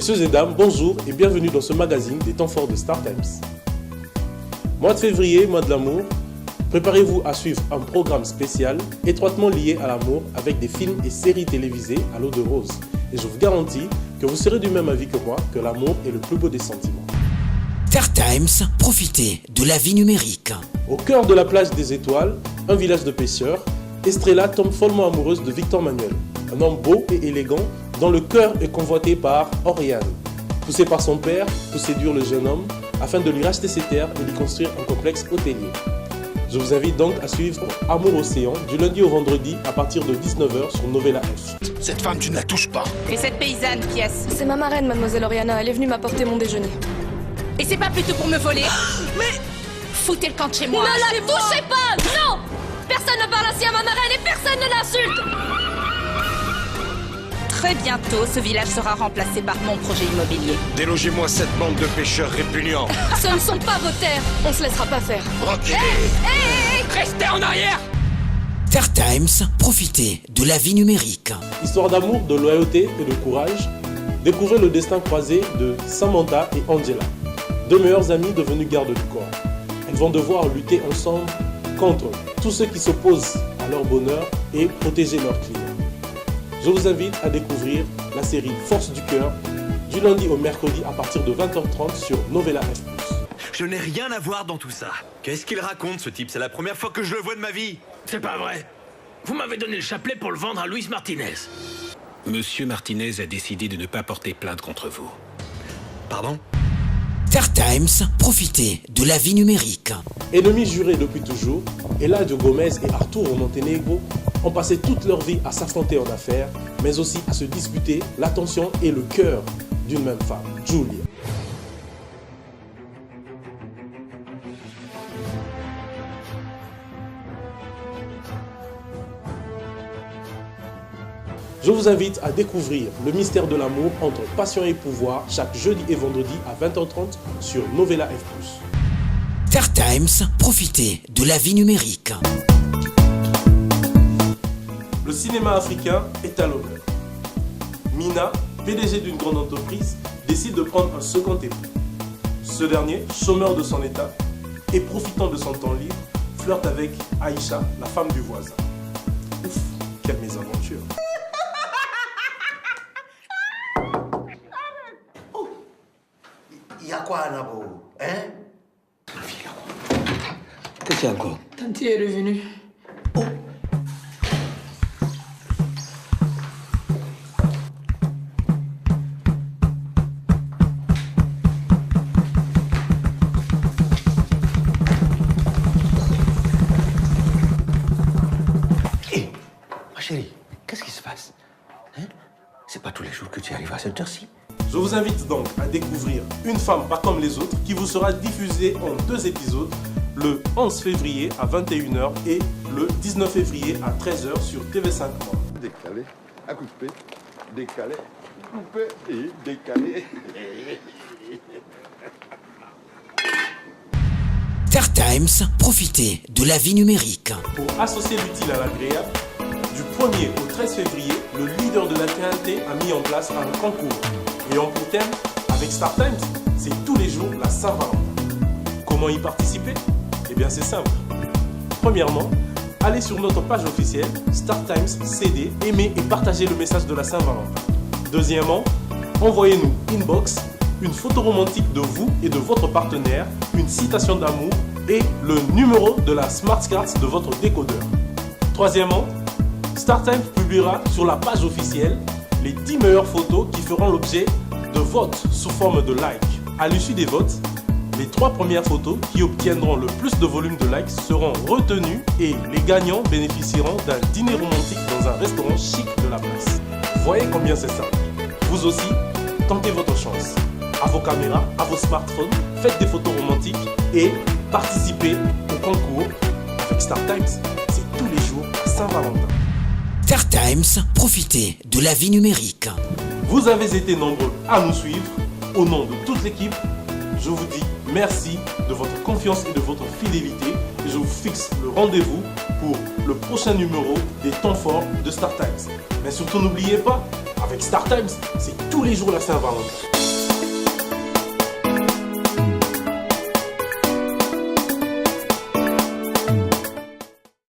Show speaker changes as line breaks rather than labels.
Messieurs et dames, bonjour et bienvenue dans ce magazine des temps forts de Star Times. Mois de février, mois de l'amour, préparez-vous à suivre un programme spécial étroitement lié à l'amour avec des films et séries télévisées à l'eau de rose. Et je vous garantis que vous serez du même avis que moi que l'amour est le plus beau des sentiments.
Star Times, profitez de la vie numérique.
Au cœur de la plage des étoiles, un village de pêcheurs, Estrella tombe follement amoureuse de Victor Manuel, un homme beau et élégant dont le cœur est convoité par Oriane. Poussé par son père pour séduire le jeune homme afin de lui racheter ses terres et lui construire un complexe hôtelier. Je vous invite donc à suivre Amour Océan du lundi au vendredi à partir de 19h sur Novella F.
Cette femme, tu ne la touches pas.
Et cette paysanne, qui est-ce?
C'est ma marraine, mademoiselle Oriana. Elle est venue m'apporter mon déjeuner.
Et c'est pas plutôt pour me voler? Mais foutez le camp de chez moi.
Ne la touchez pas! Non! Personne ne parle ainsi à ma marraine et personne ne l'insulte!
Très bientôt, ce village sera remplacé par mon projet immobilier.
Délogez-moi cette bande de pêcheurs répugnants.
Ce ne sont pas vos terres. On se laissera pas faire.
Reculez.
Restez en arrière!
Star Times, profitez de la vie numérique.
Histoire d'amour, de loyauté et de courage, découvrez le destin croisé de Samantha et Angela, deux meilleures amies devenues gardes du corps. Elles vont devoir lutter ensemble contre tous ceux qui s'opposent à leur bonheur et protéger leurs clients. Je vous invite à découvrir la série Force du cœur du lundi au mercredi à partir de 20h30 sur Novella F+.
Je n'ai rien à voir dans tout ça. Qu'est-ce qu'il raconte, ce type? C'est la première fois que je le vois de ma vie.
C'est pas vrai. Vous m'avez donné le chapelet pour le vendre à Luis Martinez.
Monsieur Martinez a décidé de ne pas porter plainte contre vous.
Pardon?
Star Times, profitez de la vie numérique.
Ennemis jurés depuis toujours, Eladio Gomez et Arturo Montenegro ont passé toute leur vie à s'affronter en affaires, mais aussi à se disputer l'attention et le cœur d'une même femme, Julia. Je vous invite à découvrir le mystère de l'amour entre passion et pouvoir chaque jeudi et vendredi à 20h30 sur Novella F+.
Star Times, profitez de la vie numérique.
Le cinéma africain est à l'honneur. Mina, PDG d'une grande entreprise, décide de prendre un second époux. Ce dernier, chômeur de son état et profitant de son temps libre, flirte avec Aïcha, la femme du voisin. Ouf, quelle mésaventure!
Il y a quoi, Nabo? Hein?
Qu'est-ce qu'il y a encore?
Tanti est revenue.
Hé, ma chérie, qu'est-ce qui se passe? Hein? C'est pas tous les jours que tu arrives à cette heure-ci.
Je vous invite donc à découvrir Une femme pas comme les autres qui vous sera diffusée en 2 épisodes le 11 février à 21h et le 19 février à 13h sur TV5 Monde.
Décalé, à couper, décalé, couper et décalé.
Star Times, profitez de la vie numérique.
Pour associer l'utile à l'agréable, du 1er au 13 février, le leader de la TNT a mis en place un concours. Et en pour thème, avec Star Times, c'est tous les jours la Saint-Valentin. Comment y participer? Eh bien c'est simple. Premièrement, allez sur notre page officielle Star Times CD, aimez et partagez le message de la Saint-Valentin. Deuxièmement, envoyez-nous inbox une photo romantique de vous et de votre partenaire, une citation d'amour et le numéro de la Smart Card de votre décodeur. Troisièmement, Star Times publiera sur la page officielle les 10 meilleures photos qui feront l'objet de votes sous forme de likes. À l'issue des votes, les 3 premières photos qui obtiendront le plus de volume de likes seront retenues et les gagnants bénéficieront d'un dîner romantique dans un restaurant chic de la place. Voyez combien c'est simple. Vous aussi, tentez votre chance. À vos caméras, à vos smartphones, faites des photos romantiques et participez au concours avec Star Times. C'est tous les jours à Saint-Valentin.
Star Times, profitez de la vie numérique.
Vous avez été nombreux à nous suivre. Au nom de toute l'équipe, je vous dis merci de votre confiance et de votre fidélité. Et je vous fixe le rendez-vous pour le prochain numéro des temps forts de Star Times. Mais surtout n'oubliez pas, avec Star Times, c'est tous les jours la Saint-Valentin.